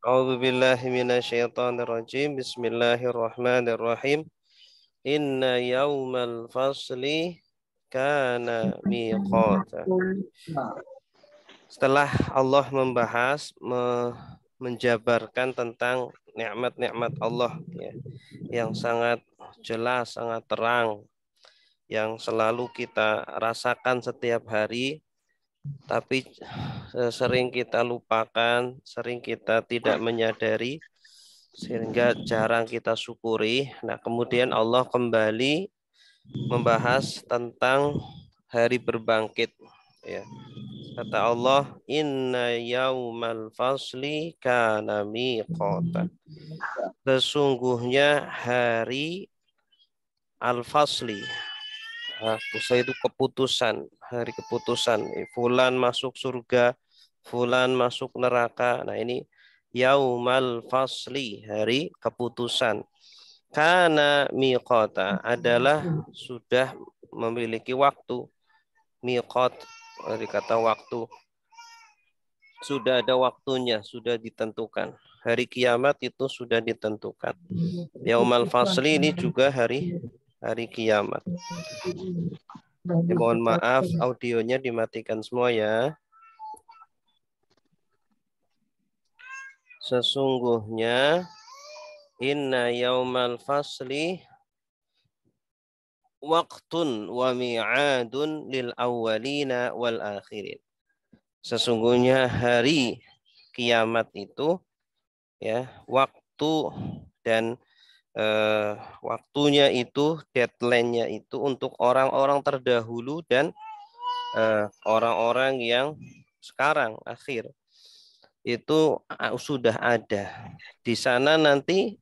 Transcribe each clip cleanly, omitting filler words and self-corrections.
A'udzu billahi minasyaitonir rajim. Bismillahirrahmanirrahim. Inna yaumal fasli kana miqata. Setelah Allah menjabarkan tentang nikmat-nikmat Allah ya, yang sangat jelas, sangat terang, yang selalu kita rasakan setiap hari, tapi sering kita lupakan, sering kita tidak menyadari, sehingga jarang kita syukuri. Nah, kemudian Allah kembali membahas tentang hari berbangkit. Ya. Kata Allah, Inna yaumal fasli kana miqata. Sesungguhnya hari al-fasli. Itu keputusan, hari keputusan. Fulan masuk surga, fulan masuk neraka. Nah, ini yaumal fasli, hari keputusan. Karena miqata adalah sudah memiliki waktu. Miqat dari kata waktu. Sudah ada waktunya, sudah ditentukan. Hari kiamat itu sudah ditentukan. Yaumal fasli ini juga hari kiamat. Mohon maaf, audionya dimatikan semua ya. Sesungguhnya inna yaumal fasli waqtun wa mi'adun lil awwalina wal akhirin. Sesungguhnya hari kiamat itu ya, waktu dan waktunya itu, deadline-nya itu untuk orang-orang terdahulu dan orang-orang yang sekarang akhir itu sudah ada. Di sana nanti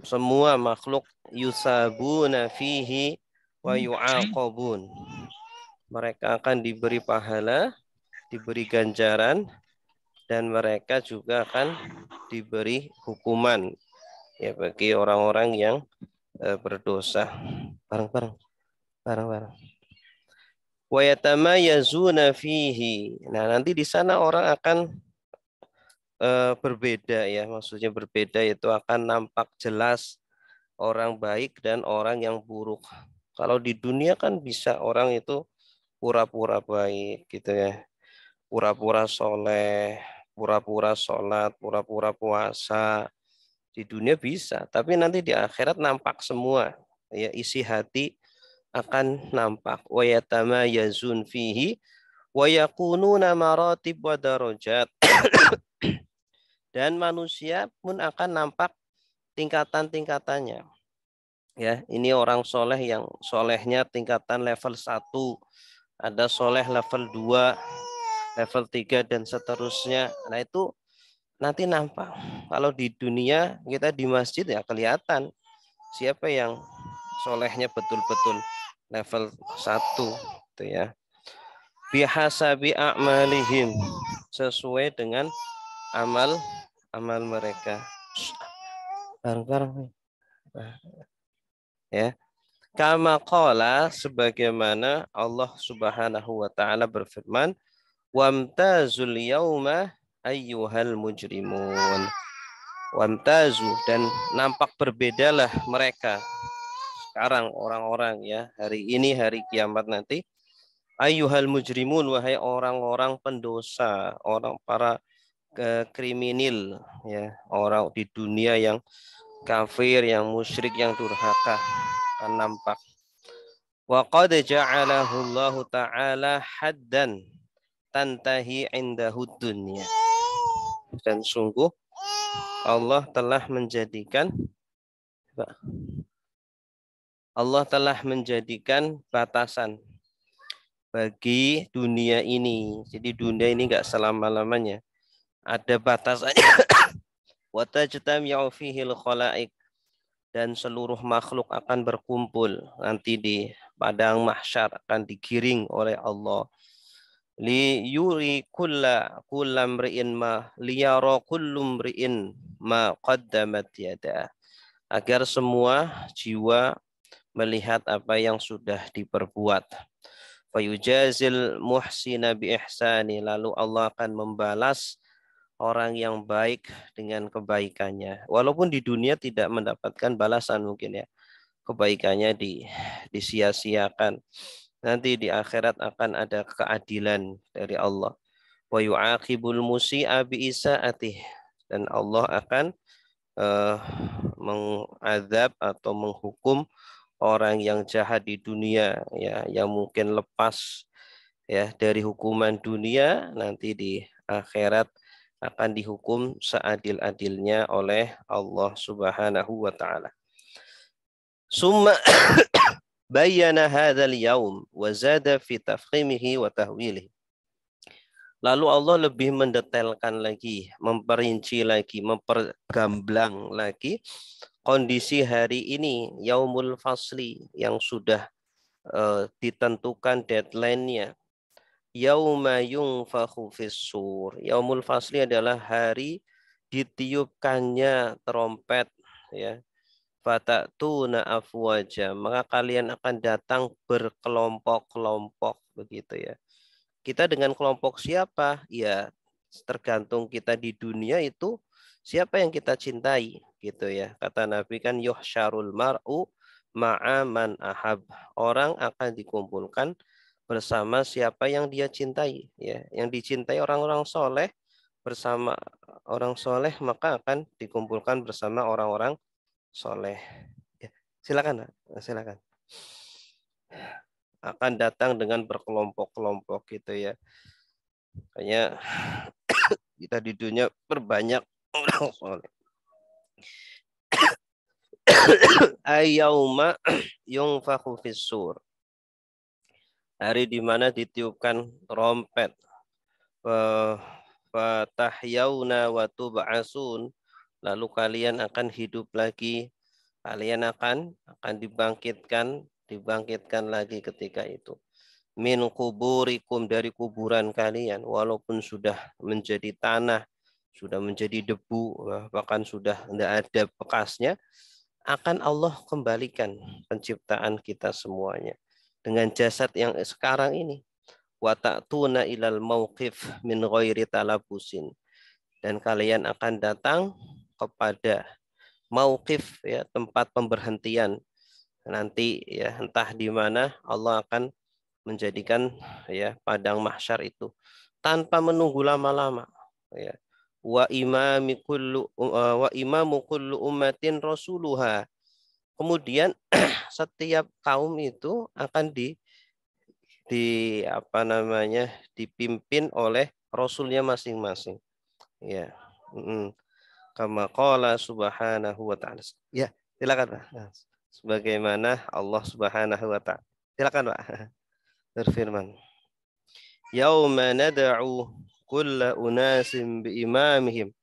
semua makhluk yusabuna fihi wa yu'aqabun. Mereka akan diberi pahala, diberi ganjaran, dan mereka juga akan diberi hukuman ya bagi orang-orang yang berdosa. Bareng-bareng. Wa yatamayazuna fihi. Nah, nanti di sana orang akan berbeda ya, maksudnya berbeda itu akan nampak jelas orang baik dan orang yang buruk. Kalau di dunia kan bisa orang itu pura-pura baik gitu ya, pura-pura soleh, pura-pura sholat, pura-pura puasa. Di dunia bisa, tapi nanti di akhirat nampak semua. Ya, isi hati akan nampak. Wa yatamayazun fihi wa yakununa maratib wa darajat. Dan manusia pun akan nampak tingkatan-tingkatannya. Ya, ini orang soleh yang solehnya tingkatan level 1, ada soleh level 2, level 3 dan seterusnya. Nah, itu nanti nampak. Kalau di dunia kita di masjid ya kelihatan siapa yang solehnya betul-betul level 1 itu ya. Bihasabi a'malihim, sesuai dengan amal mereka. Bareng-bareng ya. Kama qala, sebagaimana Allah Subhanahu wa taala berfirman, wamtazul yauma ayyuhal mujrimun. Wamtazu, dan nampak berbedalah mereka sekarang orang-orang ya, hari ini hari kiamat nanti, ayyuhal mujrimun, wahai orang-orang pendosa, orang para kriminal ya, orang di dunia yang kafir, yang musyrik, yang durhaka akan nampak. Wa qad ja'alahu Allah taala haddan tantahi indahu dunya. Dan sungguh Allah telah menjadikan batasan bagi dunia ini. Jadi dunia ini enggak selama-lamanya. Ada batasannya. Wa tajtami'u fihil khalaik, dan seluruh makhluk akan berkumpul nanti di padang mahsyar, akan digiring oleh Allah. Li yuri kullam ri'in ma liyara kullum ri'in ma qaddamat yada, agar semua jiwa melihat apa yang sudah diperbuat. Fayujazil muhsina bi ihsani, lalu Allah akan membalas orang yang baik dengan kebaikannya. Walaupun di dunia tidak mendapatkan balasan mungkin ya. Kebaikannya disia-siakan. Nanti di akhirat akan ada keadilan dari Allah. Wa yu'aqibul musi'a bi'isa'atih. Dan Allah akan mengadab atau menghukum orang yang jahat di dunia ya, yang mungkin lepas ya dari hukuman dunia, nanti di akhirat akan dihukum seadil-adilnya oleh Allah Subhanahu wa taala. Summa bayyana hadzal yaum wa zada fi tafkhimihi wa tahwilihi. Lalu Allah lebih mendetailkan lagi, memperinci lagi, mempergamblang lagi kondisi hari ini, yaumul fasli, yang sudah ditentukan deadline-nya. Yauma yunfakhu fis-sur. Yaumul fasli adalah hari ditiupkannya trompet ya. Fatatuna afwaja, maka kalian akan datang berkelompok-kelompok begitu ya. Kita dengan kelompok siapa? Ya, tergantung kita di dunia itu siapa yang kita cintai gitu ya. Kata Nabi kan yuhsyarul mar'u ma'a man ahab. Orang akan dikumpulkan bersama siapa yang dia cintai ya. Yang dicintai orang-orang soleh bersama orang soleh, maka akan dikumpulkan bersama orang-orang soleh. Ya, silakan, silakan. Akan datang dengan berkelompok-kelompok gitu ya. Makanya kita di dunia berbanyak orang soleh. Ayauma yungfakhu fis-sur. Hari di mana ditiupkan trompet. Fatahyauna wa tub'asun. Lalu kalian akan hidup lagi. Kalian akan dibangkitkan lagi ketika itu. Min kuburikum, dari kuburan kalian, walaupun sudah menjadi tanah, sudah menjadi debu, bahkan sudah tidak ada bekasnya, akan Allah kembalikan penciptaan kita semuanya dengan jasad yang sekarang ini. Wa ta'tuna ilal mauqif min ghairi talabusin, dan kalian akan datang kepada mauqif ya, tempat pemberhentian nanti ya, entah di mana Allah akan menjadikan ya padang mahsyar itu tanpa menunggu lama-lama ya. Wa imamu kullu ummatin rasuluha. Kemudian setiap kaum itu akan apa namanya, dipimpin oleh rasulnya masing-masing ya. Kama qala subhanahu wa ta'ala. Ya, silakan Pak. Sebagaimana Allah Subhanahu wa ta'ala. Silakan Pak. Berfirman, yauma nad'u kulla unasim biimamihim.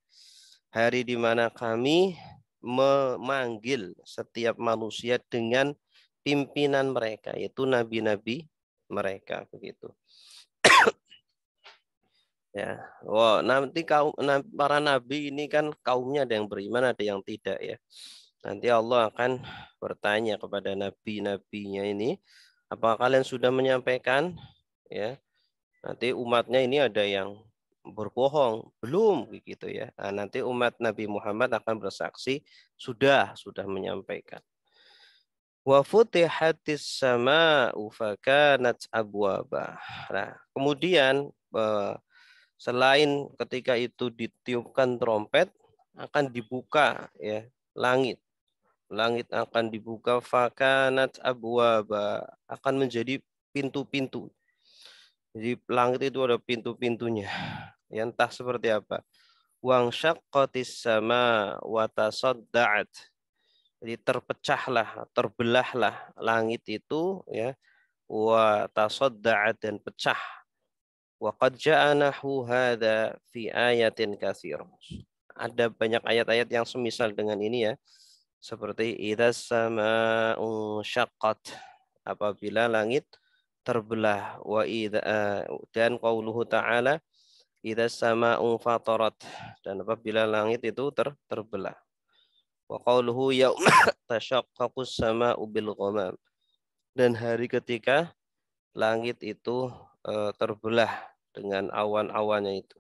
Hari di mana kami memanggil setiap manusia dengan pimpinan mereka, yaitu nabi-nabi mereka begitu. Ya, nanti para nabi ini kan kaumnya ada yang beriman, ada yang tidak ya. Nanti Allah akan bertanya kepada nabi-nabinya ini, apakah kalian sudah menyampaikan ya? Nanti umatnya ini ada yang berbohong, belum begitu ya. Nah, nanti umat Nabi Muhammad akan bersaksi sudah menyampaikan. Wa futihatis sama'u fakanat abwaba. Nah, kemudian selain ketika itu ditiupkan trompet, akan dibuka ya langit. Langit akan dibuka, fakanat abwaba, akan menjadi pintu-pintu. Jadi langit itu ada pintu-pintunya. Ya, entah seperti apa. Wang syaqqatis sama wa tasadda'at. Jadi terpecahlah, terbelahlah langit itu ya. Wa tasadda'at, dan pecah. Wa qad ja'anahu hadza fi ayatin katsirah. Ada banyak ayat-ayat yang semisal dengan ini ya. Seperti idzas sama'u syaqqat, apabila langit terbelah, dan qauluhu ta'ala idzas sama'u fatarat, dan apabila langit itu terbelah. Wa qauluhu yauma tashaqqaqus sama'u bil ghamam, dan hari ketika langit itu terbelah dengan awan-awannya itu.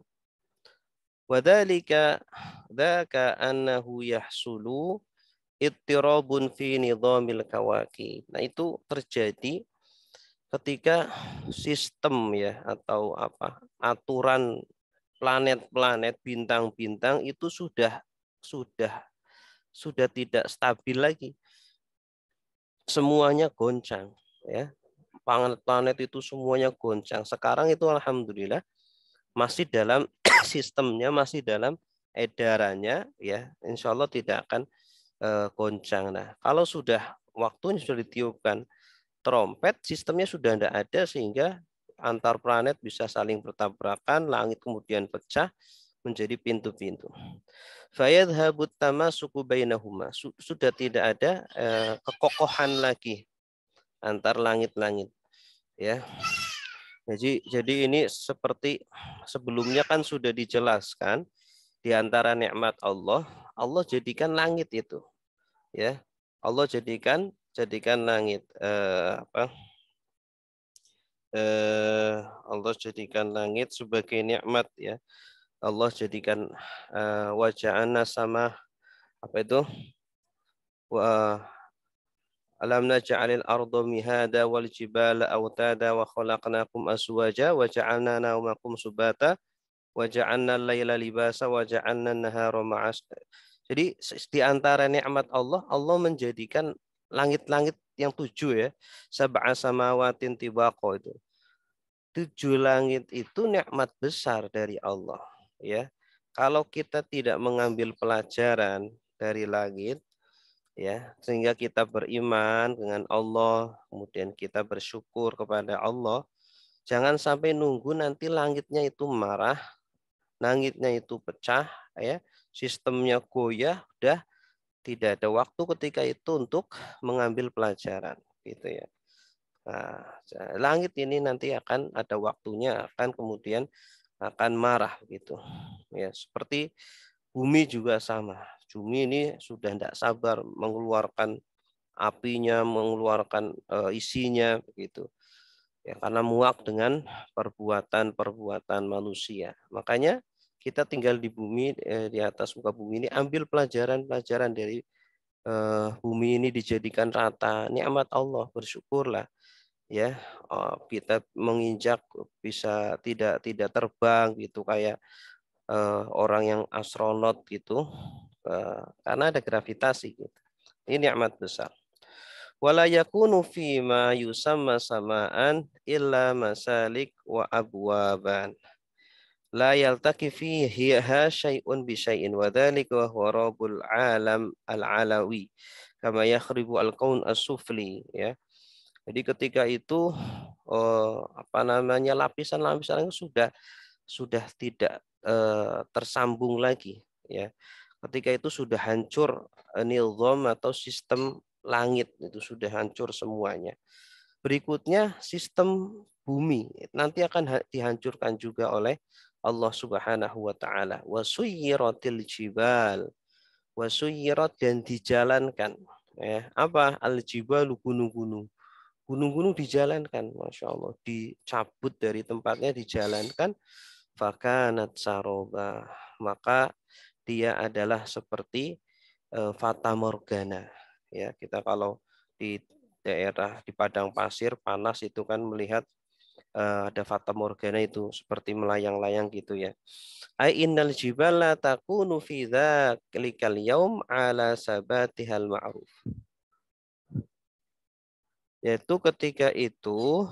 Wadzalika dzaka annahu yahsulu ittirabun fi nidhamil kawakib. Nah, itu terjadi ketika sistem ya atau apa aturan planet-planet, bintang-bintang itu sudah sudah tidak stabil lagi. Semuanya goncang ya. Planet-planet itu semuanya goncang. Sekarang itu alhamdulillah masih dalam sistemnya, masih dalam edarannya ya. Insya Allah tidak akan goncang. Nah, kalau sudah waktunya sudah ditiupkan trompet, sistemnya sudah tidak ada sehingga antar planet bisa saling bertabrakan, langit kemudian pecah menjadi pintu-pintu. Fayadhabut tamasuku bainahuma. Sudah tidak ada kekokohan lagi antar langit-langit ya. Jadi ini seperti sebelumnya kan sudah dijelaskan di antara nikmat Allah, Allah jadikan langit itu ya. Allah jadikan langit Allah jadikan langit sebagai nikmat ya. Allah jadikan waja'ana sama apa itu? Wa alam naj'alil arda mihada wal jibala autada wa khalaqnakum azwaja wa ja'alna naumakum subata wa ja'alna al-laila libasa wa ja'alna an-nahara ma'as. Jadi di antara nikmat Allah, Allah menjadikan langit-langit yang 7 ya. Sab'a samawatin tibaqa itu. 7 langit itu nikmat besar dari Allah ya. Kalau kita tidak mengambil pelajaran dari langit ya, sehingga kita beriman dengan Allah, kemudian kita bersyukur kepada Allah, jangan sampai nunggu nanti langitnya itu marah, langitnya itu pecah ya, sistemnya goyah, udah tidak ada waktu ketika itu untuk mengambil pelajaran gitu ya. Nah, langit ini nanti akan ada waktunya akan kemudian akan marah gitu. Ya, seperti bumi juga sama. Bumi ini sudah tidak sabar mengeluarkan apinya, mengeluarkan isinya begitu. Ya, karena muak dengan perbuatan-perbuatan manusia. Makanya kita tinggal di bumi, di atas muka bumi ini, ambil pelajaran-pelajaran dari bumi ini dijadikan rata, nikmat Allah, bersyukurlah ya. Kita menginjak bisa tidak terbang gitu kayak orang yang astronot gitu karena ada gravitasi gitu. Ini nikmat besar. Wala yakunu fi ma yusamma samaan illa masalik wa abwaban. La yaltaqi fiha syai'un bi syai'in wa dzalika wa huwa rabbul alam al-alawi kama yakhribu al-kaun as-sufli ya. Jadi ketika itu apa namanya lapisan-lapisan itu sudah tidak tersambung lagi ya. Ketika itu sudah hancur nizam atau sistem langit itu sudah hancur semuanya. Berikutnya sistem bumi nanti akan dihancurkan juga oleh Allah Subhanahu wa taala. Wasuyiratil jibal. Wasuyirat dan dijalankan ya. Apa? Al jibalu gunung-gunung. Gunung-gunung dijalankan, Masya Allah, dicabut dari tempatnya, dijalankan, fakanat saroba, maka dia adalah seperti fata morgana. Ya, kita kalau di daerah di padang pasir panas itu kan melihat ada fata morgana itu seperti melayang-layang gitu ya. Ai innal jibala takunu fi dzalikal yaum ala sabatihal ma'ruf. Yaitu ketika itu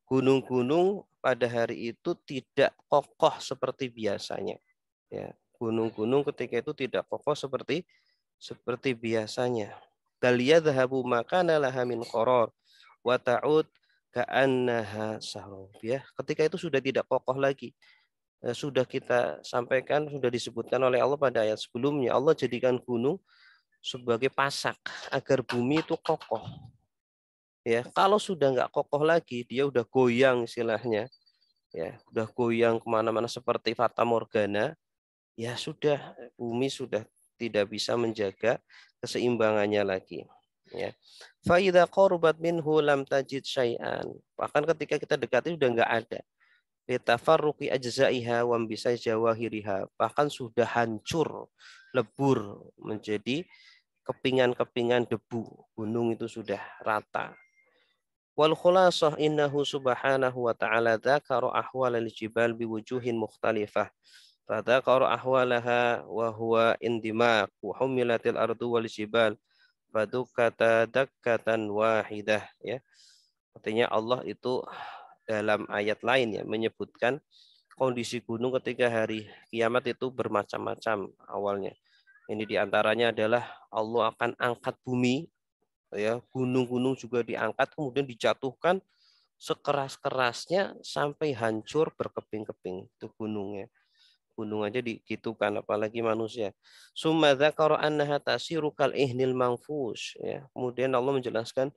gunung-gunung pada hari itu tidak kokoh seperti biasanya. Ya, gunung-gunung ketika itu tidak kokoh seperti biasanya. Dalia dhahabu makana laha min qaror wa ta'ud ka'annaha sarab. Ya, ketika itu sudah tidak kokoh lagi. Sudah kita sampaikan, sudah disebutkan oleh Allah pada ayat sebelumnya. Allah jadikan gunung sebagai pasak agar bumi itu kokoh. Ya, kalau sudah nggak kokoh lagi, dia udah goyang istilahnya, ya, udah goyang kemana-mana seperti fata morgana, ya sudah bumi sudah tidak bisa menjaga keseimbangannya lagi. Ya, faida korbat minhu lam tajid syai'an. Bahkan ketika kita dekati sudah nggak ada. Bitafarruqi ajza'iha wa bisai jawahiriha, bahkan sudah hancur, lebur menjadi kepingan-kepingan debu. Gunung itu sudah rata. Wal khulasah innahu subhanahu wa ta'ala dzakara ahwalal jibal biwujuhin mukhtalifah. Fadzakara ahwalaha wa huwa indimaq wa humilatil ardu wal jibal fadukkata dakkatan wahidah, ya. Artinya Allah itu dalam ayat lain ya menyebutkan kondisi gunung ketika hari kiamat itu bermacam-macam awalnya. Ini diantaranya adalah Allah akan angkat bumi, ya, gunung-gunung juga diangkat kemudian dijatuhkan sekeras-kerasnya sampai hancur berkeping-keping itu gunungnya. Gunung aja digitukan apalagi manusia. Summa dzakara annaha tasiru kal ihnil manfush, ya. Kemudian Allah menjelaskan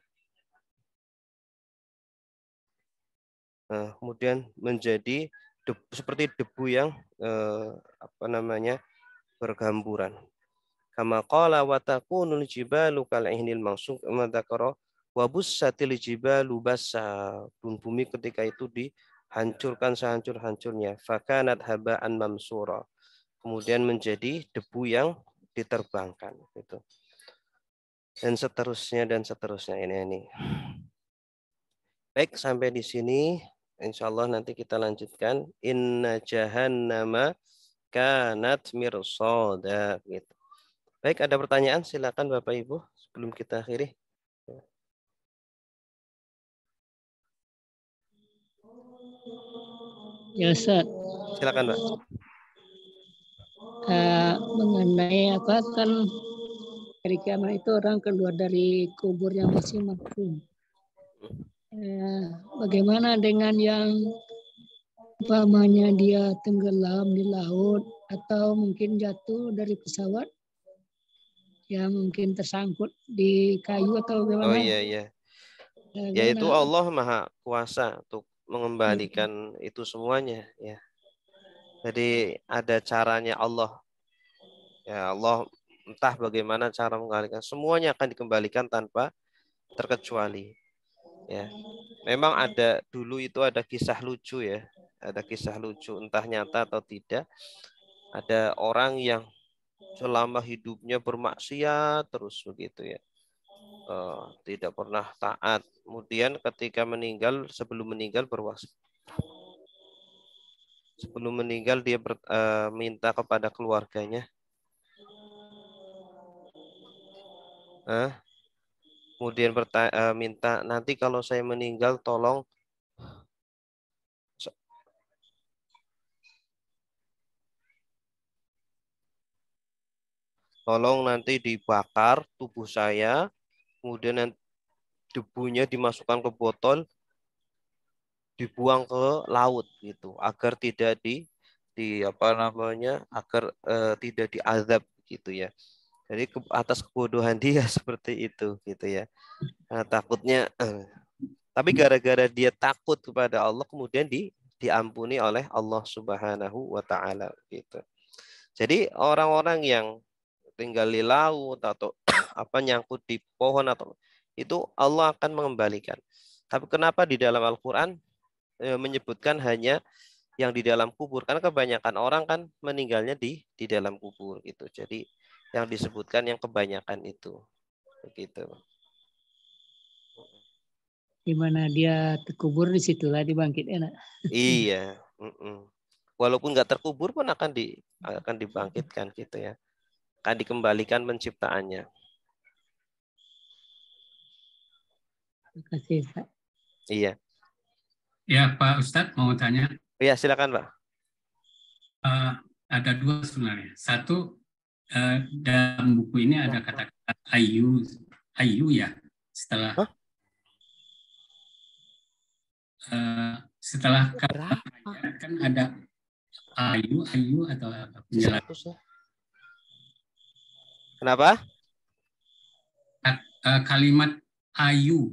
kemudian menjadi debu, seperti debu yang bergamburan. Kama qala wa takunul jibalu kal ihnil mansuk madzakara wa bussatil jibalu bassa. Bumi ketika itu dihancurkan sehancur-hancurnya. Fakanat haba'an mamsura. Kemudian menjadi debu yang diterbangkan gitu. Dan seterusnya ini. Baik, sampai di sini insya Allah nanti kita lanjutkan. Inna jahannama kanat mirsada gitu. Baik, ada pertanyaan silakan Bapak Ibu sebelum kita akhiri. Ya Ustaz. Silakan Mbak. Mengenai apa kan hari kiamat itu orang keluar dari kuburnya masing-masing. Bagaimana dengan yang umpamanya dia tenggelam di laut atau mungkin jatuh dari pesawat yang mungkin tersangkut di kayu atau bagaimana? Oh iya. Yaitu Allah Maha Kuasa untuk mengembalikan itu semuanya, ya. Jadi ada caranya Allah. Ya, Allah entah bagaimana cara mengalihkan, semuanya akan dikembalikan tanpa terkecuali, ya. Memang dulu itu ada kisah lucu, ya, ada kisah lucu entah nyata atau tidak. Ada orang yang selama hidupnya bermaksiat terus begitu, ya, tidak pernah taat. Kemudian ketika sebelum meninggal berwasiat. Sebelum meninggal dia minta kepada keluarganya, kemudian minta nanti kalau saya meninggal tolong nanti dibakar tubuh saya, kemudian debunya dimasukkan ke botol, dibuang ke laut gitu, agar tidak agar tidak diazab gitu, ya. Jadi atas kebodohan dia seperti itu gitu, ya. Nah, takutnya tapi gara-gara dia takut kepada Allah kemudian diampuni oleh Allah Subhanahu wa taala gitu. Jadi orang-orang yang tinggal di laut atau nyangkut di pohon atau itu Allah akan mengembalikan. Tapi kenapa di dalam Al-Qur'an menyebutkan hanya yang di dalam kubur? Karena kebanyakan orang kan meninggalnya di dalam kubur gitu. Jadi yang disebutkan yang kebanyakan itu begitu. Di mana dia terkubur di situlah dibangkit enak. Iya. Walaupun nggak terkubur pun akan dibangkitkan gitu, ya. Akan dikembalikan penciptaannya. Terima kasih, Pak. Iya. Ya, Pak Ustadz mau tanya. Iya, silakan, Pak. Ada dua sebenarnya. Satu, dalam buku ini ada kata-kata ayu ya. Setelah kata kan ada ayu atau apa penjelasan. Kenapa? Kalimat ayu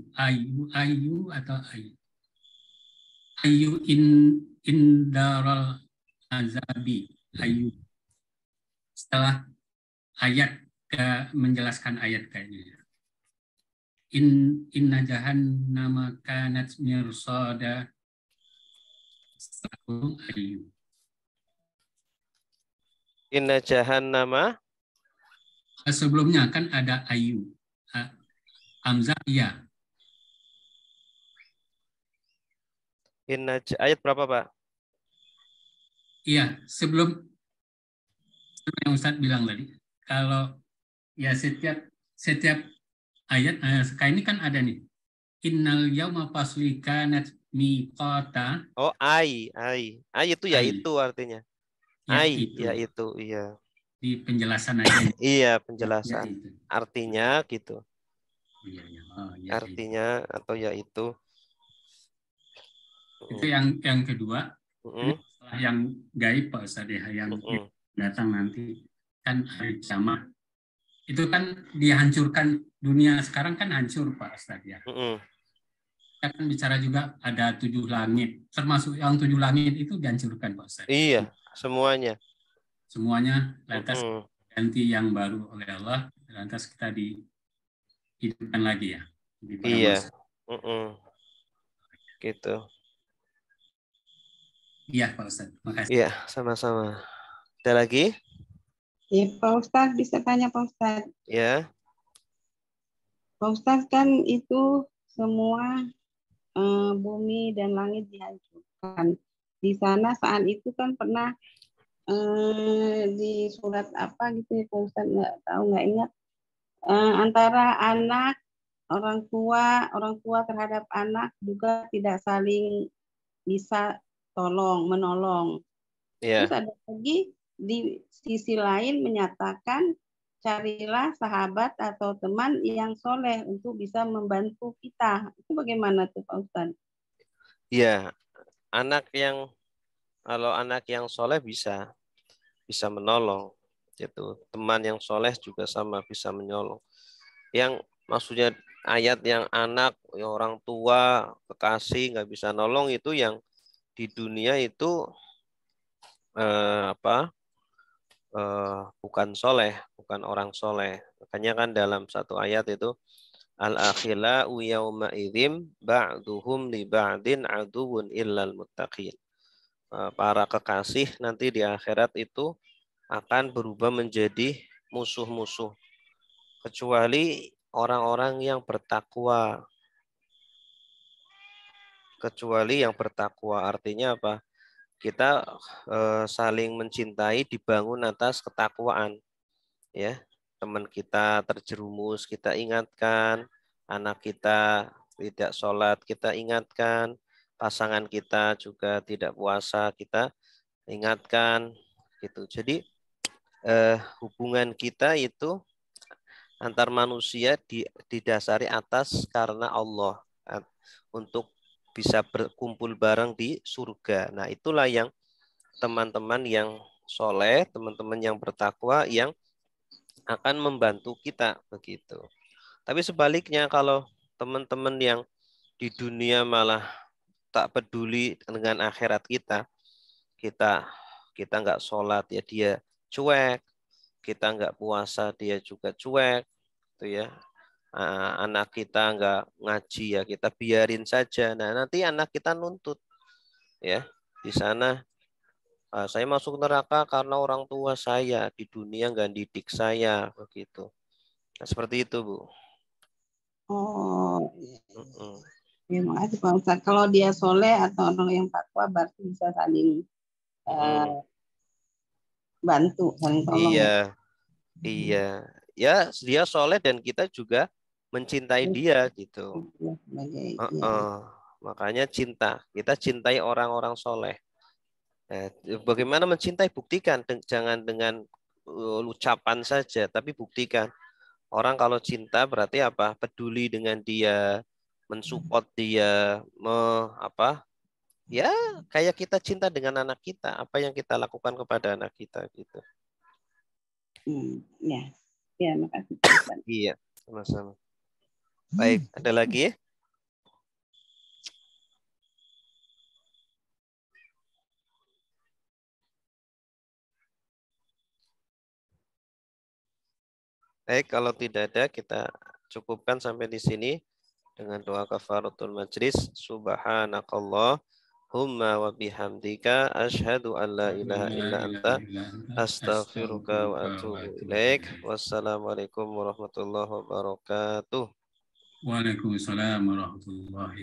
atau ayu in daral azabi, ayu. Setelah ayat menjelaskan ayat kayaknya. Inna jahannama kanat mirsada. setelah kurung ayu. Inna jahannama. Sebelumnya kan ada ayu. Hamzah iya. Ayat berapa, Pak? Iya, sebelum yang Ustadz bilang tadi. Kalau ya setiap ayat sekarang ini kan ada nih. Innal yauma fasli kanat miqata. Oh, ai. Ai itu ya Ai. itu artinya. Ya Ai, itu. ya itu, iya. Di penjelasan aja. Iya, Ya penjelasan. itu. Artinya gitu. Iya, ya. Oh, ya itu. Artinya atau ya itu. Itu yang kedua. Ini Mm-mm. setelah yang gaib Pak Ustadz ya, yang Mm-mm. datang nanti kan hari kiamat. Itu kan dihancurkan dunia sekarang kan hancur Pak Ustadz ya. Mm-mm. Kita kan bicara juga ada 7 langit, termasuk yang 7 langit itu dihancurkan Pak Ustadz. Iya, semuanya. Semuanya lantas Mm-mm. ganti yang baru oleh Allah, lantas kita dihidupkan lagi ya di padang Iya. mahsyar. Mm-mm. Gitu. Iya Pak Ustadz, makasih. Iya, sama-sama. Ada lagi? Ya, Pak Ustadz bisa tanya Pak Ustadz. Ya. Pak Ustadz kan itu semua bumi dan langit dihancurkan. Di sana saat itu kan pernah di surat apa gitu ya Pak Ustadz, nggak ingat. Antara anak, orang tua terhadap anak juga tidak saling bisa menolong. Iya. Terus ada lagi di sisi lain menyatakan carilah sahabat atau teman yang soleh untuk bisa membantu kita. Itu bagaimana tuh Pak Ustadz? Iya. Kalau anak yang soleh bisa menolong. Gitu. Teman yang soleh juga sama bisa menolong. Yang maksudnya ayat yang anak, yang orang tua, kekasih nggak bisa nolong itu yang di dunia itu bukan soleh, bukan orang soleh. Makanya kan dalam satu ayat itu al-akhila'u yawma idzim ba'duhum li ba'din aduwwun illal muttaqin. Para kekasih nanti di akhirat itu akan berubah menjadi musuh-musuh kecuali orang-orang yang bertakwa. Kecuali yang bertakwa artinya apa? Kita saling mencintai dibangun atas ketakwaan, ya. Teman kita terjerumus, kita ingatkan. Anak kita tidak sholat, kita ingatkan. Pasangan kita juga tidak puasa, kita ingatkan. Gitu. Jadi hubungan kita itu antar manusia didasari atas karena Allah untuk bisa berkumpul bareng di surga. Nah, itulah yang teman-teman yang soleh, teman-teman yang bertakwa yang akan membantu kita begitu. Tapi sebaliknya kalau teman-teman yang di dunia malah tak peduli dengan akhirat kita, kita nggak sholat ya dia cuek, kita nggak puasa dia juga cuek, gitu ya. Anak kita nggak ngaji ya kita biarin saja. Nah nanti anak kita nuntut ya di sana. Saya masuk neraka karena orang tua saya di dunia nggak didik saya begitu. Nah, seperti itu Bu. Oh, Mm-mm. ya, makasih Pak Ustadz. Kalau dia soleh atau orang yang takwa berarti bisa saling bantu, saling tolong Iya, ya. iya. Ya dia soleh dan kita juga mencintai dia gitu. Ya. Makanya kita cintai orang-orang soleh. Bagaimana mencintai? Buktikan, jangan dengan ucapan saja, tapi buktikan. Orang kalau cinta berarti apa? Peduli dengan dia, mensupport dia, ya kayak kita cinta dengan anak kita. Apa yang kita lakukan kepada anak kita gitu. Ya, makasih Pak Ustadz. Iya, sama-sama. Baik, ada lagi? Baik, kalau tidak ada kita cukupkan sampai di sini dengan doa kafaratul majlis. Subhanakallah Humma wa bihamdika asyhadu an la ilaha illa anta astaghfiruka wa atubu ilaik. Wassalamualaikum warahmatullahi wabarakatuh. Waalaikumsalam warahmatullahi